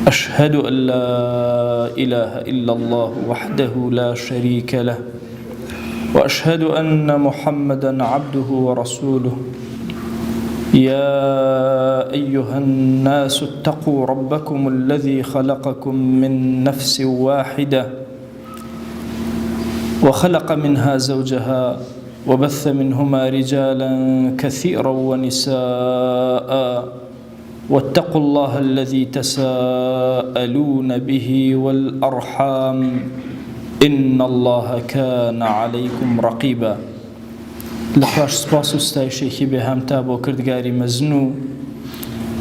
أشهد أن لا إله إلا الله وحده لا شريك له وأشهد أن محمدا عبده ورسوله يا أيها الناس اتقوا ربكم الذي خلقكم من نفس واحدة وخلق منها زوجها وبث منهما رجالا كثيرا ونساء واتقوا الله الذي تساءلون به والأرحام إن الله كان عليكم رقيبا. لپاش سپاس و ستایشێکی بێهامتا بۆ کردگاری مەزن و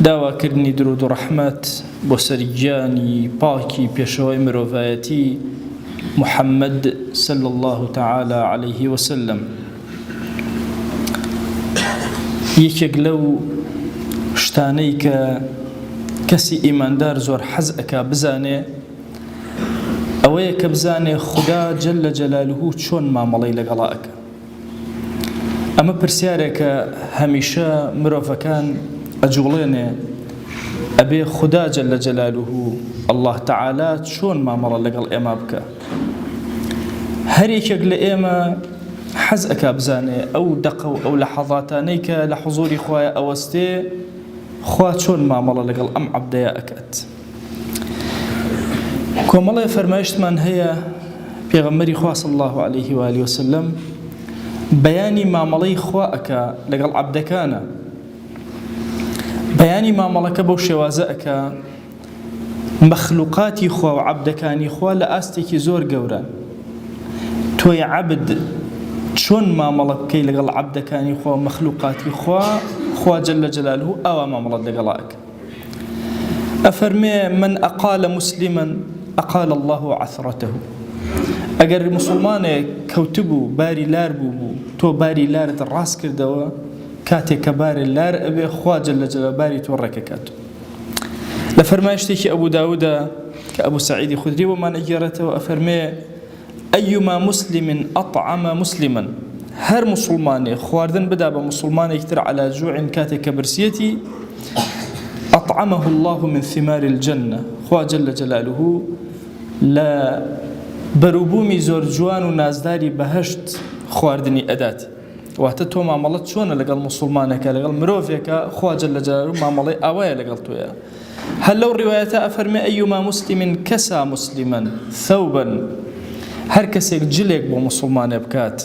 داواکردنی درود و ڕەحمەت بۆ سەرگیانی پاکی پێشەوەی مرۆڤایەتی محەممەد صلی الله تعالى عليه وسلم. یەکێک لەو شتانەی کە کەسی ئیماندار زۆر حەز ئەکا بزانێ ئەوەیە کە بزانێ خوددا جەلە جەلالوهو چۆن مامەڵەی لەگەڵا ئەکا. ئەمە پرسیارێکە هەمیشە مرۆڤەکان ئەجوڵێنێ ئەبێ خوددا جەلە جەلالوهو الله تعالى چۆن مامەڵە لەگەڵ ئێمە بکە. هەر یەکێک لە ئێمە حەز ئەکا بزانێ ئەو دەقە و ئەو لەحەظاتانەی کە لە حوزوری خوایە ئەوەستێ خوا چۆن مامەڵە لەگەڵ ئەم عەبدەیە ئەکات. کۆمەڵێ فەرمایشتمان هەیە پێغەمبەری خوا صلی الله عليه وآله وسلم بەیانی مامەڵەی خوا ئەکا لەگەڵ عەبدەکانە. بەیانی مامەڵەکە بەو شێوازە ئەکا مەخلوقاتی خوا و عەبدەکانی خوا لە ئاستێکی زۆر گەورە. تۆی عەبد چۆن مامەڵە بکەی لەگەڵ عەبدەکانی خوا و مەخلوقاتی خوا جەلە جەلالوهو ئەوا مامەڵەت لەگەڵا ئەکا. ئەفەرمێ من ئەقال مسلما ئەقال الله عثرته. ئەگەر مسلمانێک کەوتبوو باری لار بوو تۆ باری لارت ڕاست کردەوە کاتێک کە باری لار ئەبێ خوا جەلە جەلالوهو باری تۆ ڕێکەکاتەوە. لە فەرمایشتێکی ئەبوو داوودە کە ئەبوو سەعیدی خودری بۆمان ئەگێڕێتەوە ئەفەرمێ ئەیما مسلم ئەطعم مسلما. هەر مسلمانێ خواردن بدا بە مسلمانێک تر على جوع کاتێک کە برسیەتی أطعمه الله من ثمار الجنة. خوا جل جلاله لا بروبومی زۆر جوان و نازداری بەهەشت خواردنی ئەدات. واتە تۆ مامەڵەت چۆنە لەگەڵ مسلمانێکە لەگەڵ مرۆڤێکە خوا جل جلاله مامەڵەی ئاوایە لەگەڵ تۆیە. هەر لەو ڕیوایەتە ئەفەرمێ ئەیما مسلم کەسا مسلما ثوبا. هەر کەسێک جلێک بۆ مسلمانێ بکات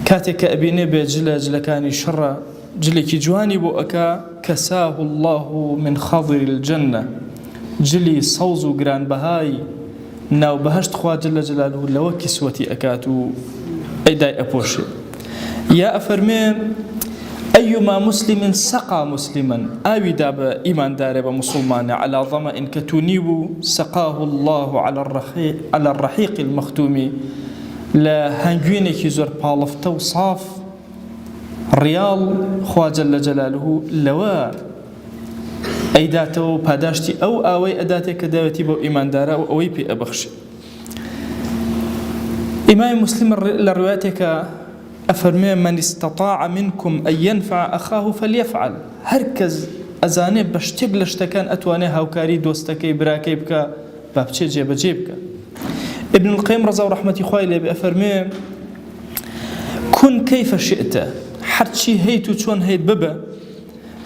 کاتێک کە ئەبینێ بێ جلەکانی شەڕە جلێکی جوانی بۆ ئەکا کەساه الله من خەضر الجنة. جلی سەوز و گرانبەهای ناو بەهەشت خوا جەلە جەلالوهو لەوە کیسوەتی ئەکات و ئەیدای ئەپۆشێ. یا ئەفەرمێ ئەیما مسلم سەقا مسلما. ئاوی دا بە ئیماندارێ بە مسلمانە على ظەمەئ کە توونی بوو سەقاه الله على الرحیق المەختوم. لە هەنگوێنێکی زۆر پاڵفتە و صاف ڕیاڵ خوا جەلە جەلالوهو لەوە ئەیداتەوە و پاداشتی ئەو ئاوەی ئەداتێک کە داوەتی بۆ ئیماندارە و ئەوەی پێ ئەبەخشێ. ئیمامی مسلم لە ڕوایەتێکە ئەفەرمێ من استطاع منكم أن ينفع أخاه فليفعل. هەر کەس ئەزانێ بە شتێک لە شتەکان ئەتوانێ هاوکاری دۆستەکەی براکەی بکە با بچێ جێبەجێ بکە. ابن القيم ڕەزا و ڕەحمەتی خوای لێ بێ ئەفەرمێ كن كيف شئت. هەرچی هەیت و چۆن هەیت ببە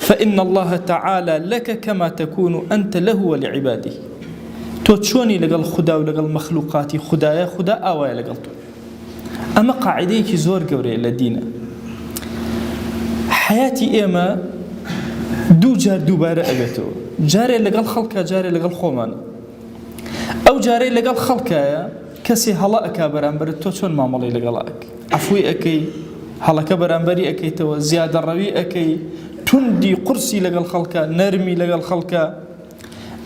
فإن الله تعالى لك كما تكون أنت له ولعباده. تۆ چۆنی لەگەڵ خوددا و لەگەڵ مەخلوقاتی خوددایە خوددا ئاوایە لەگەڵ تۆ. ئەمە قاعیدەیەکی زۆر گەورەیە لە دینە. حیاتی ئێمە دوو جار دووبارە ئەبێتەوە. جارێ لەگەڵ خەڵکە جارێ لەگەڵ خۆمانە. ئەو جارەی لەگەڵ خەڵکایە کەسی هەڵە ئەکا بەرامبەرت تۆ چۆن مامەڵەی لەگەڵا ئەکەی. عەفوی ئەکەی هەڵەکە بەرامبەری ئەکەیتەوە زیادە ڕەوی ئەکەی توندی قورسی لەگەڵ خەڵکە نەرمی لەگەڵ خەڵکە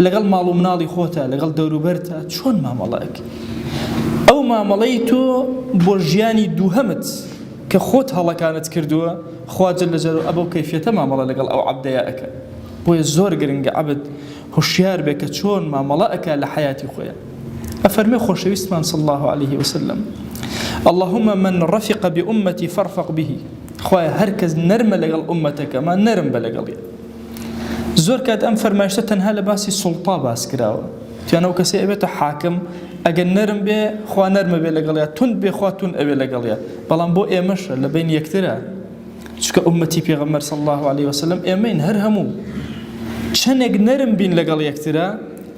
لەگەڵ ماڵ و مناڵی خۆتە لەگەڵ دەوروبەرتە چۆن مامەڵە ئەکەی. ئەو مامەڵەی تۆ بۆ ژیانی دووهەمت کە خۆت هەڵەکانت کردووە خوا جەلە جەلالوهو ئەبەو کەیفیەتە مامەڵە لەگەڵ ئەو عەبدەیە ئەکە. بۆیە زۆر گرنگە عەبد هوشیار بێ کە چۆن مامەڵە ئەکا لە حیاتی خۆیە. أفرمي خوشويستمان صلى الله عليه وسلم اللهم من رفق بأمتي فارفق به. خوايا هركز نرم لقل أمتك ما نرم بلقل زۆر کات ئەم فەرمایشتە تەنها لە باسی سوڵتا باس کراوە توانەوە کەسێ ئەبێتە حاکم ئەگەر نەرم بێ خوا نەرمە بێ لەگەڵیا تون بێ خوا تون ئەبێ لەگەڵیا بەڵام بۆ ئێمەشە لە بین یەکترە چکە ئومەتی پێغەمبەر صلی الله عليه وسلم ئێمەین هەر هەموو چەندێک نەرم بین لەگەڵ یەکترە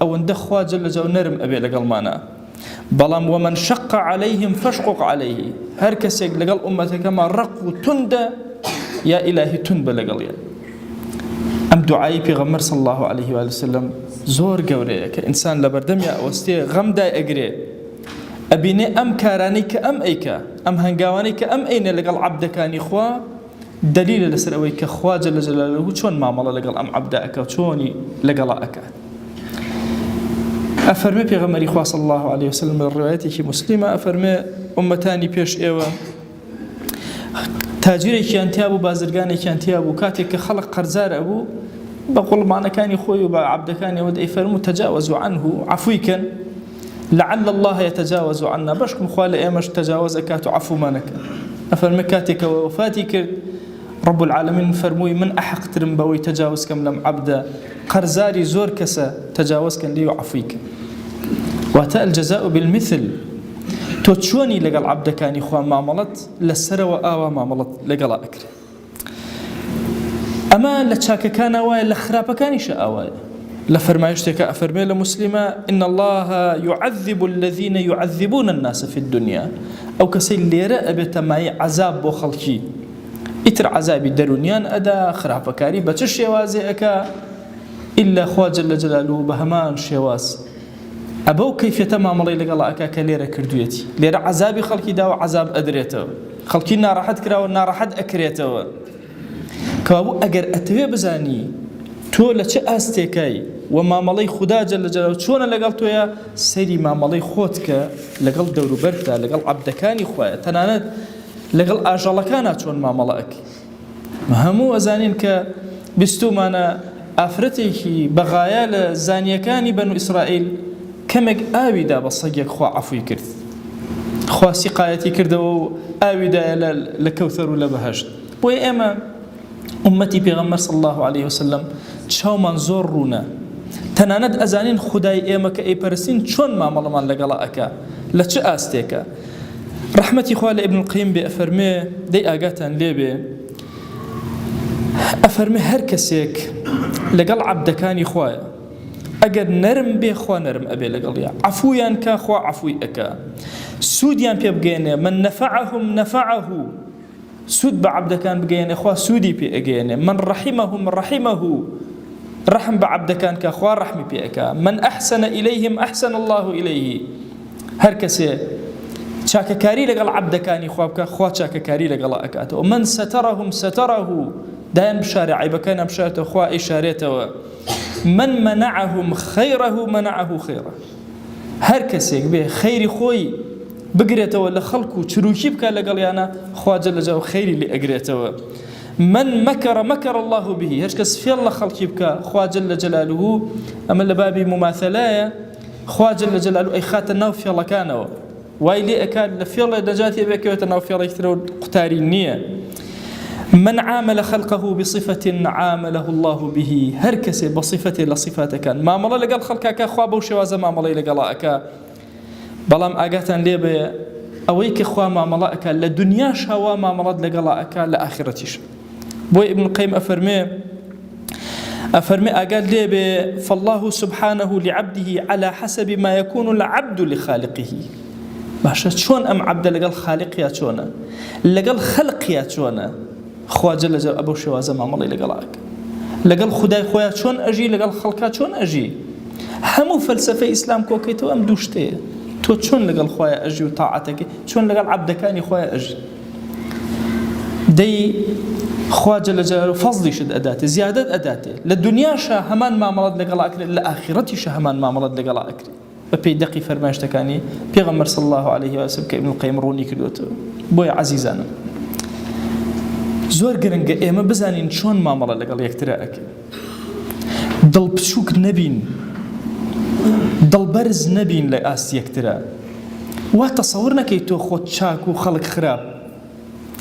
ئەوەندە خوا جەل جەلاوە نەرم ئەبێ لەگەڵمانە بەڵام ومن شق عليهم فاشقق عليه هەر کەسێک لەگەڵ ئومەتەکەمان ڕق و توندە یا ئیلاهی تون بە لەگەڵیە ئەم دوعای پێغەمبەر صلی الله عليه وسلم زۆر گەورەیە کە ئینسان لە بەردەمی ئەوەستێ غەمدای ئەگرێ ئەبینێ ئەم کارانەی کە ئەم ئەیکە ئەم هەنگاوانەی کە ئەم ئەینە لەگەڵ عەبدەکانی خوا دلیلە لەسەر ئەوەی کە خوا جەل جەلالوهو چۆن مامەڵە لەگەڵ ئەم عەبدە ئەکا چۆنی لەگەڵا ئەکات ئەفەرمێ پێغەمبەری خوا صلی الله عليه وسلم لە ڕوايەتێکی موسلیمە ئەفەرمێ ئومەتانی پێش ئێوە تاجیرێکیان تیا بوو بازرگانێکیان تیا بوو کاتێک کە خەڵق قەرزارە بوو بە قوڵمانەکانی خۆی و بە عەبدەکانی ئەوە دەیفەرموو تەجاوزوا عنه عەفویکەن لعل الله يتجاوز عنا بشكم خوا لە ئێمەش تەجاوز ئەکات و عەفومانەکە ئەفەرمێ کاتێکەوە وەفاتی کرد رب العالمين فرموي من أحقترم بوي تجاوز كم لم عبدا قرزاري زور كسا تجاوز كان لي وعفويك واتى الجزاء بالمثل توتشوني لقال عبد كان إخوة معاملت للسر وآوى معاملت لقال أكر أما لتشاك كان واي لخراب كان شاء لفرمايشتك أفرمي لمسلمة إن الله يعذب الذين يعذبون الناس في الدنيا أو كسي اللي رأبت معي عذاب وخلقي ئیتر عذابی دەرونیان ئەدا خراپەکاری بە چ شێوازێ ئەکا ئیلا خوا جەل جەلالوهو بە هەمان شێواز ئەبە و کەیفێتە مامەڵەی لەگەڵا ئەکا کە لێرە کردوێتی لێرە عذابی خەڵکی داوە عذاب ئەدرێتەوە خەڵکی ناڕەحەت کراوە ناڕەحەت ئەکرێتەوە کەوابوو ئەگەر ئەتەوێ بزانی تۆ لە چه ئاستێکای و مامەڵەی خوددا جەل جەلالوهو چۆنە لەگەڵ تۆیە سەیری مامەڵەی خۆت کە لەگەڵ دەوروبەردا لەگەڵ عەبدەکانی خوایە تەنانەت لەگەڵ ئاژەڵەکانە چۆن مامەڵەئەکەی هەموو ئەزانین کە بیستومانە ئافرەتێکی بەغایە لە زانیەکانی بەنو ئیسرائیل کەمێک ئاویدا بە سەگێک خوا عەفوی کرد خوا سیقایەتی کردەوە و ئاویدایە لە کەوثەر و لە بەهەشت بۆیە ئێمە ئومەتی پێغەمبەر صلی الله عليه وسلم چاومان زۆر ڕوونە تەنانەت ئەزانین خودای ئێمە کە ئەیپەرستین چۆن مامەڵەمان لەگەڵا ئەکا لە چه ئاستێکە رحمتي خوال ابن القيم بأفرمي دي آقاتان ليبي أفرمي هر كسيك لقل عبدكاني خوايا أقر نرم بي خوا نرم أبي لقل عفويان كا خوا عفوي أكا سوديان بي بقيني من نفعهم نفعه سود بعبدكان بقيني خوا سودي بي أقيني من رحمهم رحمه رحم بعبدكان كا خوا رحمي بي أكا من أحسن إليهم أحسن الله إليه هر كسيك چاکەکاری لەگەڵ عەبدەکانی خوا بکە خوا چاکەکاری لەگەڵا ئەکاتەوە ومن سترهم ستره دایان بشارێ عیبەکانیان بشارێتەوە خوا ئیشارێتەوە من منعهم خيره منعه خيره هەر کەسێک بێ خەیری خۆی بگرێتەوە لە خەڵک و چروکی بکە لەگەڵیانە خوا جەل جەلاوهو خەیری لێ ئەگرێتەوە من مكر مكر الله به هەر کەس فێڵ لە خەڵکی بکە خوا جەل جەلاوهو ئەمە لە بابی مماثەلایە خوا جەل جەلاوهو ئەی خاتە ناو فێڵەکانەوە وای لێ ئەکات لە فێڵێ دەجاتی بێکەوێتە ناو فێڵێکترە و قوتاری نییە من عامل خلقه بصفة عامله الله به هر كسي بصفته لصفاته كان ما ملا لقال خلقك خوا بو شوازه ما ملا لقلاك بلام اگاتن ليبه اويك خوا ما ملاك لدنيا شوا ما ملا لقلاك لاخرتش بو ابن القيم افرمي اقال ليبه فالله سبحانه لعبده على حسب ما يكون العبد لخالقه باشا شلون ام عبد لقال خالقيا شلون لقال خلقيا شلون خوا جل جلاله ابو شوازه ما ملي لقلاك لقال خداي خويا شلون اجي لقال خلقات شلون اجي همو فلسفه اسلام كوكيتو ام دوشتي تو شلون لقال خويا اجي وطاعتك شلون لقال عبدكاني خويا اجي دي خوا جل جلاله فضلي شد اداته زياده اداته للدنيا شا همان ما مرض لقلاك للاخره شا همان ما مرض لقلاك بپی دقی فرمایشتەکانی پێغەمبەر صلی الله عليه وسلم کە ابن القیم ڕوونی کردوتەوە بۆیە عەزیزانم زۆر گرنگە ئێمە بزانین چۆن مامەڵە لەگەڵ یەکترا ئەکەین دڵپچووک نەبین دڵبەرز نەبین لە ئاستی یەکترا وا تەسەوور نەکەی تۆ خۆت چاک و خەڵک خراپ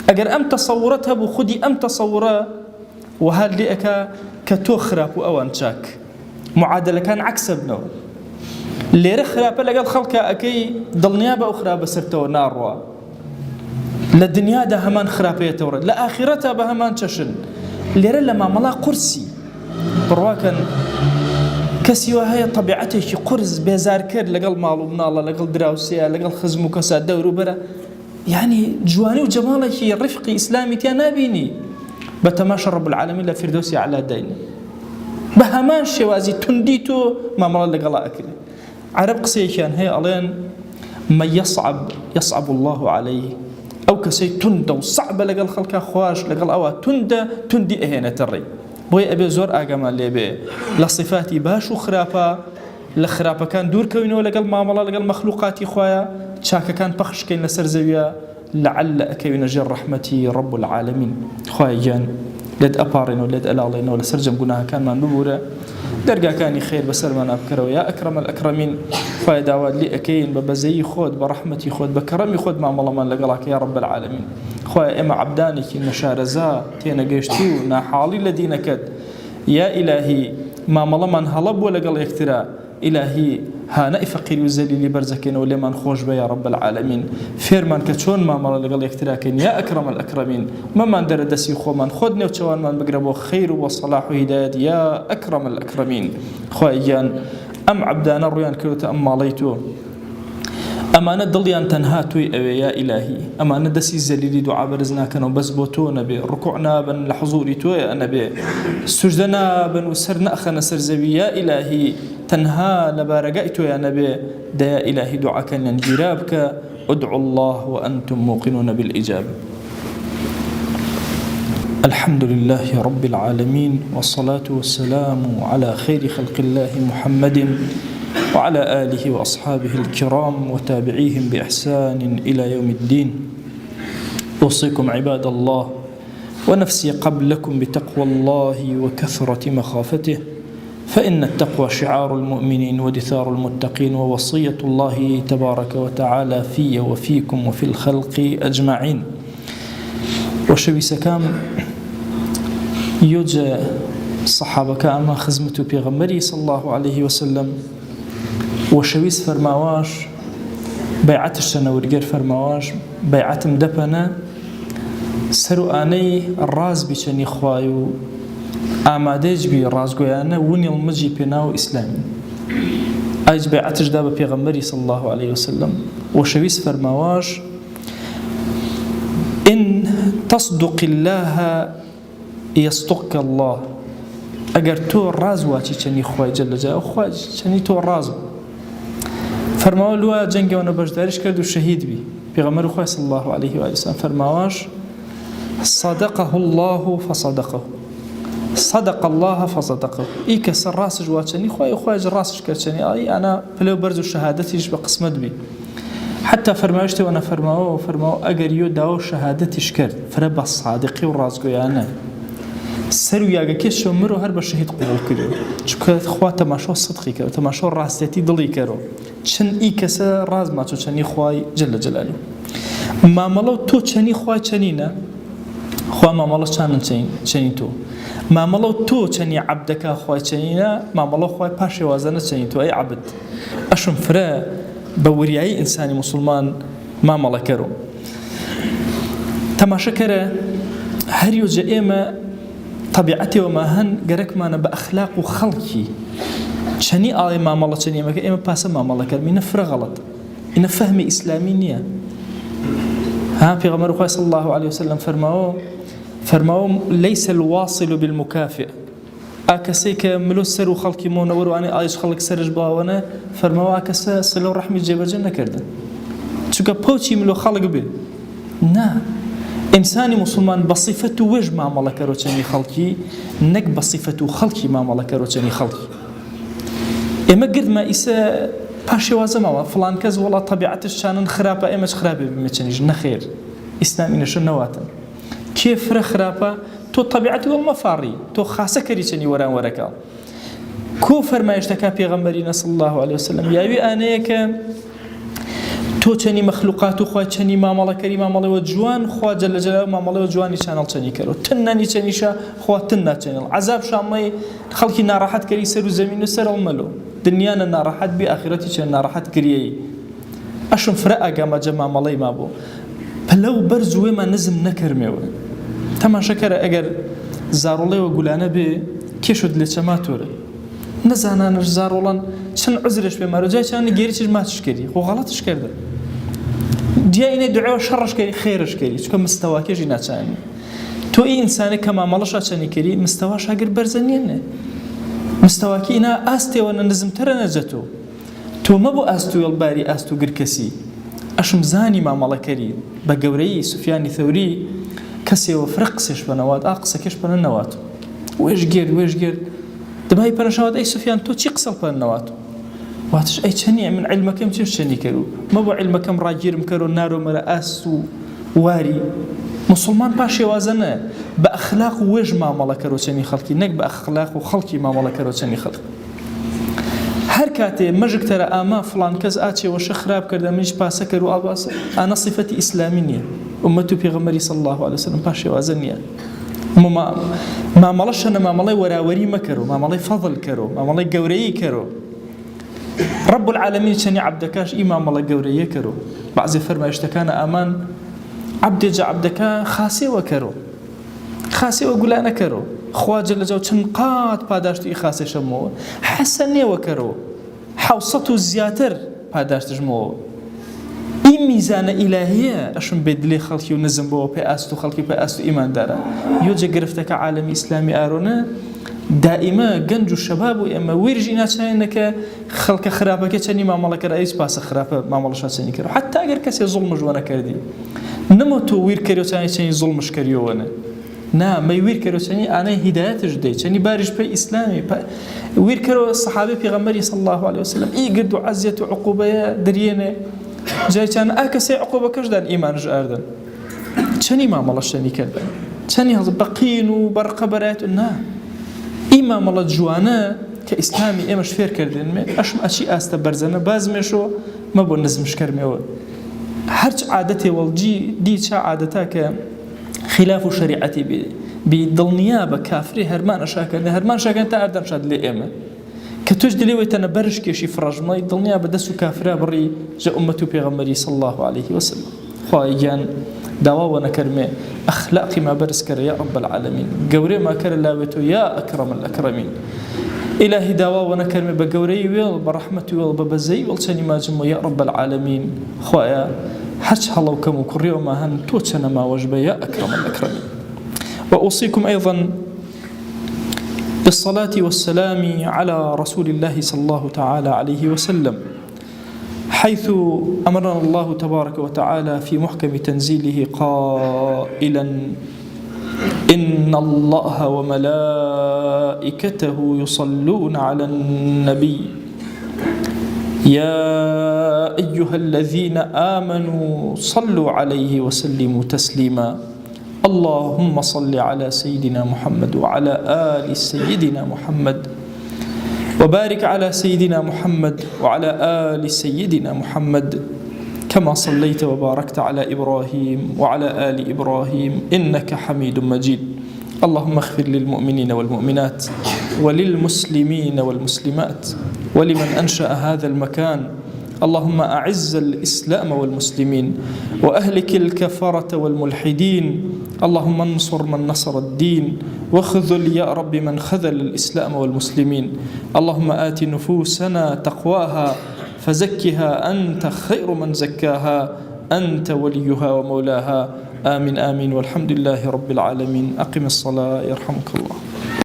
ئەگەر ئەم تەسەوورەت هەبوو خودی ئەم تەسەوورە وهال لێ ئەکا کە تۆ خراپ و ئەوان چاک معادلەکان عەکسە بنەوە لێرە خراپە لەگەڵ خەڵکە ئەەکەی دڵنیا بە ئەو خراپە سەرتەوە ناڕوا لە دنیادا هەمان خراپەیەتەوە لە ئاخرەتە بە هەمان چەشن لێرە لە مامەڵا قورسی بڕواکەن کەسی وە هەیە طەبیعەتێکی قورس بێزار کرد لەگەڵ ماڵ و مناڵە لەگەڵ دراوسەیە لەگەڵ خزم و کەسە دەور و بەرە یعنی جوانی و جەماڵێکی ڕفقی ئیسلامی تیا نابینی بە تەماشا ڕەب العالەمین لە فیردەوسی ئەعلا داینە بە هەمان شێوازی توندی تۆ مامەڵە لەگەڵا ئەکرێ عەرەب قسەیەکیان هەیە ئەڵێن من يصعب الله عليه ئەو کەسەی توندە و سەعبە لەگەڵ خەڵکە خواش لەگەڵ ئەوە توندی ئەهێنێتە ڕێ بۆیە ئەبێ زۆر ئاگامان لێبێ لە صفاتی باش و خراپە لە خراپەکان دوورکەوینەوە لەگەڵ مامەڵە لەگەڵ مەخلوقاتی خۆیە چاکەکان پەخشکەین لەسەر زەویە لعل ئەکەوینە ژێر ڕەحمەتی ڕەب العالەمین خوای گیان لێت ئەپاڕێنەوە لێت ئەلاڵێنەوە لەسەر جەم گوناهەکانمان ببورە دەرگاکانی خێر بەسەرمانە بکەرەوە یا ئەکرەم الئەکرەمین خوای داوات لێ ئەکەین بە بەزەیی خۆت بە ڕەحمەتی خۆت بە کەڕەمی خۆت مامەڵەمان لەگەڵاکە یا ڕەب العالەمین خوای ئێمە عەبدانێکی نەشارەزا تێنەگەیشتی و ناحاڵی لە دینەکەت یا ئیلاهی مامەڵەمان هەڵە بووە لەگەڵ یەکترا إلهي هانئ فقير وزليلي برزكين ولمن خوش بيا رب العالمين فيرمان كتشون ما مر لقل يختراكين يا أكرم الأكرمين ما در دسي خو من خدني وتشوان من بقربو خير وصلاح وهداية يا أكرم الأكرمين خوايجان أم عبدان الريان كروت أم ماليتو أمانة دليان تنهاتوي يا إلهي أمانة دسي زليلي دعاء برزنا كانوا بس بوتو نبي ركوعنا بن لحضوري توي نبي سجدنا بن وسرنا أخنا سرزبي يا إلهي تنها لبارقائتو يا نبي دا يا إلهي دعاء كان ينجرابك ادعوا الله وأنتم موقنون بالإجابة. الحمد لله رب العالمين والصلاة والسلام على خير خلق الله محمد وعلى آله وأصحابه الكرام وتابعيهم بإحسان إلى يوم الدين. أوصيكم عباد الله ونفسي قبلكم بتقوى الله وكثرة مخافته فإن التقوى شعار المؤمنين ودثار المتقين ووصية الله تبارك وتعالى في وفيكم وفي الخلق أجمعين. وشوي سكام يوجد صحابة كأما خزمته بيغمري صلى الله عليه وسلم وشويس فرماواش بيعت الشنا ورجال فرماواش بيعت مدبنا سرو آني الراز بيشني خوايو آمادج بي راز قيانا وني المجي بناو إسلامي أيج بيعت جداب بيغمري صلى الله عليه وسلم وشويس فرماواش إن تصدق الله يصدق الله أجر تو الراز واتي شني خواي جل جلاله خواي شني تو الراز فرماوا لوا جنگي وانا بجدارش کرد و شهيد بي پیغمبر خواه صلى الله عليه وآله وسلم فرماواش صدقه الله فصدقه صدق الله فصدقه اي كسر راسج واتشني خواه راسج كرتشني اي انا فلو برزو شهادتيش بقسمت بي حتى فرماوشتي وانا فرماوا اگر يو داو شهادتيش کرد فربا صادقي و رازگویانه سرو یاگە کێشە مرۆ هەر بە شەهید قوبوڵ کردو چونکە خوا تەماشۆ سدقی کرد تەماشۆ ڕاستێتی دڵی کردو چەند ئی کەسە ڕاز ماچۆ چەنی خوای جل جلاله مامەڵە و تۆ چەنی خوای چەنینە خوا مامەڵە چەنی تۆ مامەڵە و تۆ چەنی عەبدەکە خوای چەنینە مامەڵە خوای پاشێوازانە چەنی تۆ ئەی عەبد ئەشم فرە بە وریایی ئینسانی موسڵمان مامەڵە کەرۆ تەماشە کەرە هەریۆجە ئێمە طبيعتي وما هن جركمانا بأخلاق وخلقي شني آي ما مالله شني ما كإما باسا ما مالله كرمي نفر غلط إن فهم إسلامي نية ها في غمر خواه صلى الله عليه وسلم فرماو ليس الواصل بالمكافئ أكسيك ملو سر وخلقي مونور وأنا آيش خلق سرج باوانا فرماو أكسا صلو رحمي جيبر جنة كردن شو كبوشي ملو خلق به نا إنساني مسلمان بصفته وجه ما مالك روتشني خلقي نك بصفته خلقي ما مالك روتشني خلقي إما قد ما إسا باشي وازما فلان كز والله طبيعة الشان خرابة إماش خرابة بمتشنيج نخير إسلامي نشن نواتا كيف خرابة تو طبيعته والمفاري تو خاصة كريتشني وران وركا كوفر ما يشتكى بيغمبرنا صلى الله عليه وسلم ياوي آنيك تۆ چەنی مەخلوقات و خوا چەنی مامەڵەکەری مامەڵەوە جوان خوا جەل جەلالەهو مامەڵەوە جوانی چانەڵ چەنی کەرەوە تنەنی چەنیشە خوا تن ناچەنێڵ عەزاب شامەی خەڵکی ناڕەحەت کەری سەر و زەمین و سەر هەڵمەلۆ دنیانە ناڕەحەت بی ئاخرەتی چەند ناڕەحەت کریەی ئەشم فرە ئاگامەجە مامەڵەی مابوو پلەو بەرز وێمان نزم نەکەرمێوە تەماشەکەرە ئەگەر زاڕۆڵەیەوە گولانە بێ کێشت لێ چەماتۆرە نەزانانش زاڕۆڵان چەند عوزرش پێ مارۆ جای چیان گێری چش ماچش کردی خۆ غەڵەتش کردە دیایینێ دوعێوە شەڕش کردی خێرش کردی چکە مستەواکێژی ناچانی تۆ ئی ئینسانێ کە مامەڵەشا چەنی کردی مستەواش ئەگەر بەرزە نیەنێ مستەواکی ئینا ئاستێوە نەنزمتەرە نەجەتۆ تۆ مەبوو ئاست و هێڵباری ئاست و گرکەسی ئەشم زانی مامەڵەکەری بە گەورەی سوفیانی ثەوری کەسێوە فرە قسێش بەنەوات قسەکەش بە نەنەوات وێش گێر دەبای پەرەشەوات ئەی سوفیان تۆ چی قسەڵ بە نەوات واتش ئەی چەنیە من عیلمەکەم چێش چەنی کەرو مەبوو عیلمەکەم ڕاگیرم کەرۆ نارۆ مەرە ئاست و واری مسلمان پاش شێوازە نە بە ئەخلاق و وێژ مامەڵەکەرۆ چەنی خەڵکی نەک بە ئەخلاق و خەڵکی مامەڵەکەرۆ چەنی خەڵک هەر کاتێ مەژک تەرە ئاما فڵان کەس ئاچێوەشە خراپ کردە منیش پاسە کەرو ئاباسە ئانە صیفەتی ئیسلامی نییە ئومەت و پێغەمبەری صلی الله علیه وسلم پاش شێوازە نییە مامەڵەشەنە مامەڵەی وەراوەری مەکەرۆ مامەڵەی فەضل کەرۆ مامەڵەی گەورەیی کەرۆ رب العالمین چەنی عەبدەکەش ئی مامەڵە گەورەیە کەرۆ بەعزێ فەرمایشتەکانە ئامان عەبدێجە عەبدەکە خاسێوە کەرۆ خاسێوە گولانە کەرۆ خوا جەل جەلاوە چەند قات پاداشتی خاسێشەمەوە حەسەنێوە کەرۆ حەوسەت و زیاتر پاداشتژمەوە ئی میزانە ئیلاهیە ئەشم بێ دلێ خەڵکی و نزم بەوە پێ ئاست و خەڵکی پێ ئاست و ئیماندارە یۆجە گرفتەکە عالەمی ئیسلامی ئارۆنە دائیمە گەنج و شەباب و ئێمە وێرژی ناچێنەکە خەڵکە خراپەکە چەنی مامەڵەکەرە ئەیس پاسە خراپە مامەڵەشا چەنی کەرەوە حتا ئەگەر کەسێ زوڵمش وە نەکردی نەمە تۆ ویر کەریەوە چەنی زوڵمش کەریەوەنە نا مەی ویر کەرەوە چەنی ئانەی هیدایەتش دەی چەنی باریش پێی ئیسلامی ویر کەرەوە سەحابەی پێغەمبەری صلی الله علیه وسلم ئی گرد و عەزیەت و عوقوبەیە دەریێنێ جایچان ئاکەسێ عوقوبەکەشدان ئیمانش ئاردن چەنی مامەڵە شەنی کردن چەنی هەڵ بەقین و بەڕقەبەرایەت نا ئی مامەڵە جوانە کە ئیسلامی ئێمەش فێر کردنمێ ئەشم ئەچی ئاستە بەرزەنە بازمێشۆ مەبۆ نزمش کەرمێوە هەرچ عادەتێ وەڵجی دی چا عادەتا کە خلاف و شریعەتی بی دڵنیا بە کافری هەرمان ئەشاکردن هەرمان شاکەن تا ئەردەم شاد لێ ئێمە کە توش دلێوێتەنە بەرش کێشی فڕەژمەی دڵنیا بە دەست و کافرا بڕی ژە ئومەت و پێغەمبەری صلی الله علیه وسلم خوای گیان داواوە نەکەرمێ ئەخلاقی ما بەرز کەرە یا رب العالمین گەورەی ما کەرە لاوێتۆ یا ئەکرەم الئەکرەمین ئیلاهی داواوە نەکەرمێ بە گەورەی وێڵ بە ڕەحمەتی وێڵ بە بەزەی وەڵ چەنی ماجمەوە یا رب العالمین خوایە هەرچ هەڵەو کەم و کوڕیەوەما هەن تۆ چەنە ماوەش بە یا ئەکرەم الئەکرەمین وأوصيكم أيضا بالصلاة والسلام على رسول الله صلى الله تعالى عليه وسلم حيث أمرنا الله تبارك وتعالى في محكم تنزيله قائلا إن الله وملائكته يصلون على النبي يا أيها الذين آمنوا صلوا عليه وسلموا تسليما اللهم صل على سيدنا محمد وعلى آل سيدنا محمد وبارك على سيدنا محمد وعلى آل سيدنا محمد كما صليت وباركت على إبراهيم وعلى آل إبراهيم إنك حميد مجيد اللهم اغفر للمؤمنين والمؤمنات وللمسلمين والمسلمات ولمن أنشأ هذا المكان اللهم أعز الإسلام والمسلمين وأهلك الكفرة والملحدين اللهم انصر من نصر الدين واخذل يا رب من خذل الإسلام والمسلمين اللهم آت نفوسنا تقواها فزكها أنت خير من زكاها أنت وليها ومولاها آمين آمين والحمد لله رب العالمين أقم الصلاة يرحمك الله